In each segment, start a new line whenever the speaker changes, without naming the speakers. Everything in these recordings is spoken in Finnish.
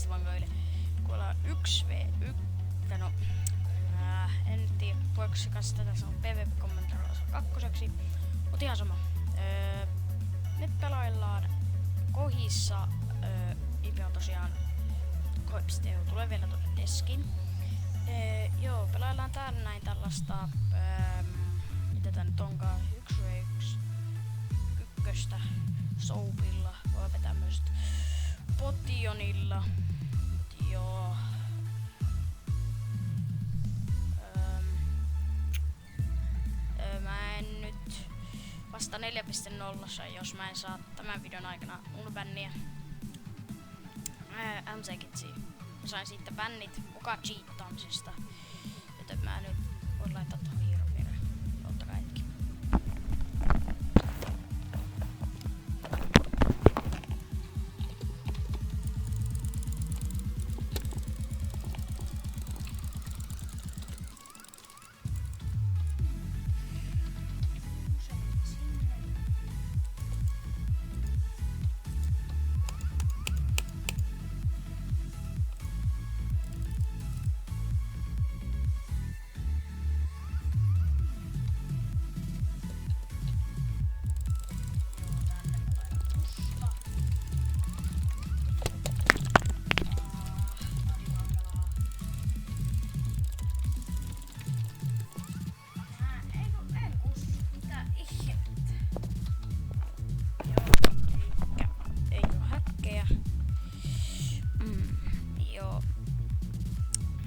nopeasti vangoille. Kun ollaan 1v1, no, en tiedä voiko se kanssa tätä sanoa PvP-kommentarilla osa 2. Mut ihan sama. Me pelaillaan Kohissa, IP on tosiaan Koipsteu, tulee vielä tuonne deskin. Joo, pelaillaan täällä näin tällaista, mitä tää nyt onkaan, 1v1 ykköstä Soapilla, voi vetää myös Potionilla, joo. Mä en nyt vasta 4.0, jos mä en saa tämän videon aikana mun bänniä. MC-kitsiä. Mä sain siitä bännit mukaan cheattaamisesta. Joten mä nyt voin laittaa tuohon hiiropiirre. Ottakaa hetki.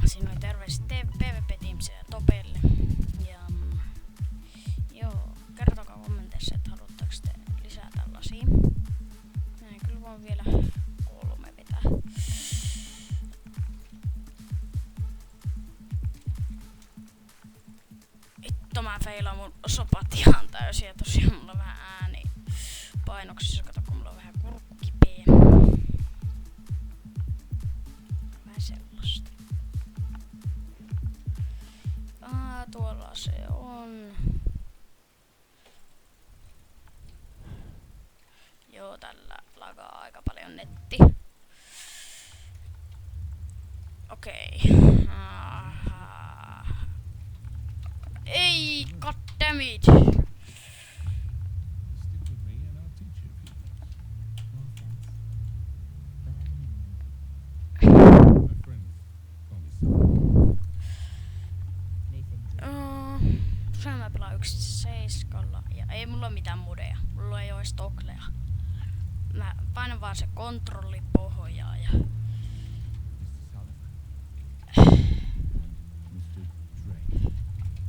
Siinä oli terveiset PvP-teamsille ja Topelle. Ja joo, kertokaa kommenteissa, että haluatteko te lisää tällaisia. Näin kyllä voin vielä 3 vetää. Vittu mä feilaan mun sopat ihan täysin ja tosiaan mulla on vähän ääni painoksissa, kato kun mulla on vähän kurkku kipeä. Vähän sellaista. Tuolla se on. Joo, tällä lagaa aika paljon netti. Okei. Ei, goddammit! Mä pelaan 1.7 ja ei mulla ole mitään mudeja. Mulla ei oo ees toklea. Mä painan vaan se kontrollipohjaa ja...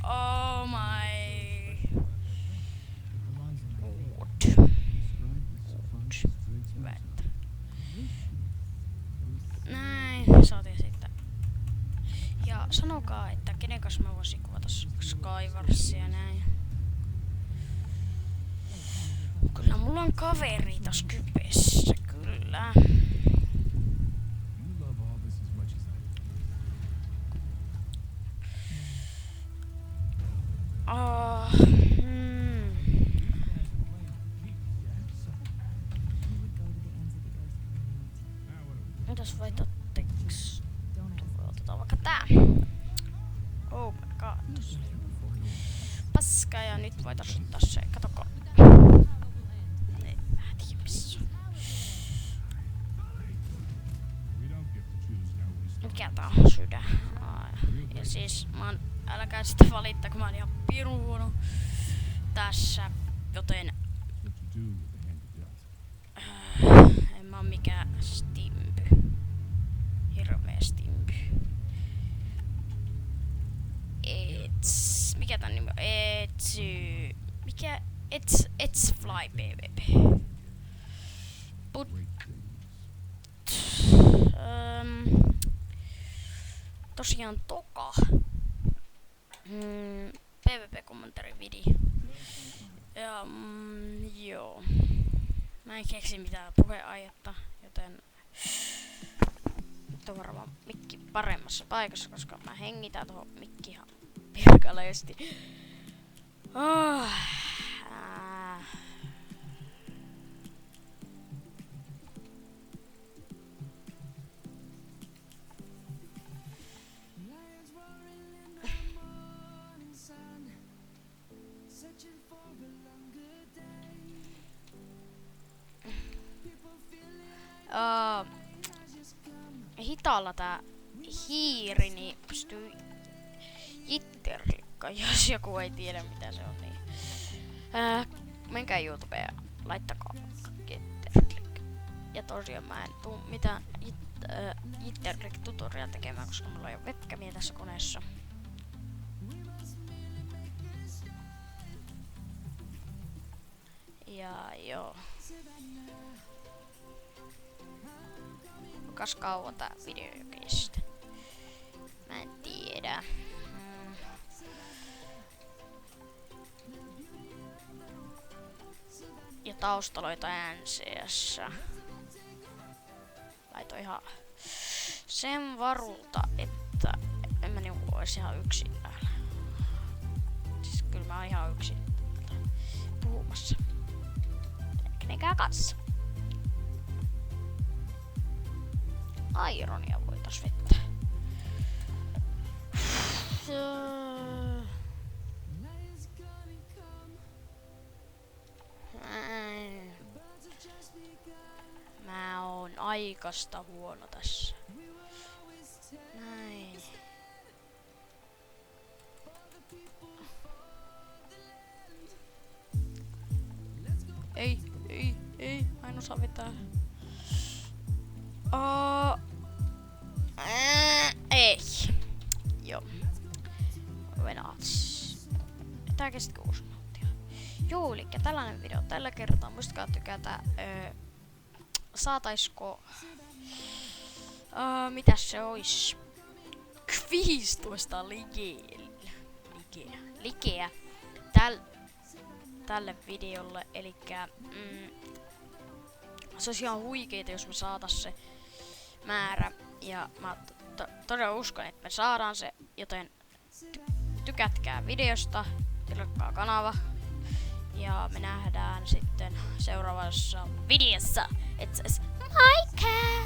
Oh my... Good. Hyvä, että... Näin, saatiin sitten. Ja sanokaa, että kenen kanssa mä voisin kuvata Skywarsia näin. Kyllä mulla on kaveri tos kypessä, kyllä. Mitäs vaihtoehteks? Otetaan vaikka tää. Oh my god. Paska ja nyt voitais ottaa se, katoko. Ei, mä en tiedä missä. Mikä tää on sydän? Ja siis älkää sitten valittaa, kun mä oon ihan pirun huono tässä, joten en mä oo mikään stimpy. Hirveä stimpy. Mikä tän nimi on? It's Fly PvP. Tosiaan toka. PvP-kommentarivideo. Ja joo. Mä en keksi mitään puheenaihetta, joten nyt on varmaan mikki paremmassa paikassa, koska mä hengitän tohon mikki ihan pirkaleesti. hitaalla tää hiiri, niin pystyy jitterlikka, jos joku ei tiedä mitä se on, niin menkää YouTubeen ja laittakaa jitterlik. Ja tosiaan mä en tuu mitään jitterlik tutorial tekemään, koska mulla ei ole webcamia tässä koneessa. Ja joo. Kuinkas kauan tää video kestää? Mä en tiedä. Ja taustaloita NCS. Laitoin ihan sen varulta, että en mä niinku ois ihan yksin täällä. Siis kyllä mä oon ihan yksin puhumassa. Kenenkään kanssa. Ironia voitais vettää. Mä oon aikasta huono tässä. Näin. Ei, mä en osaa vetää. Ei. Joo. Venats. Tää kesti 6 minuuttia. Joo, elikkä tällainen video tällä kertaa. Muistakaa tykätä. Saataisko... mitäs se ois? 15 likeä. Tälle videolle, elikkä se olisi ihan huikeeta, jos me saatais se määrä, ja mä todella uskon, että me saadaan se, joten tykätkää videosta, tilakkaa kanava, ja me nähdään sitten seuraavassa videossa, moikka!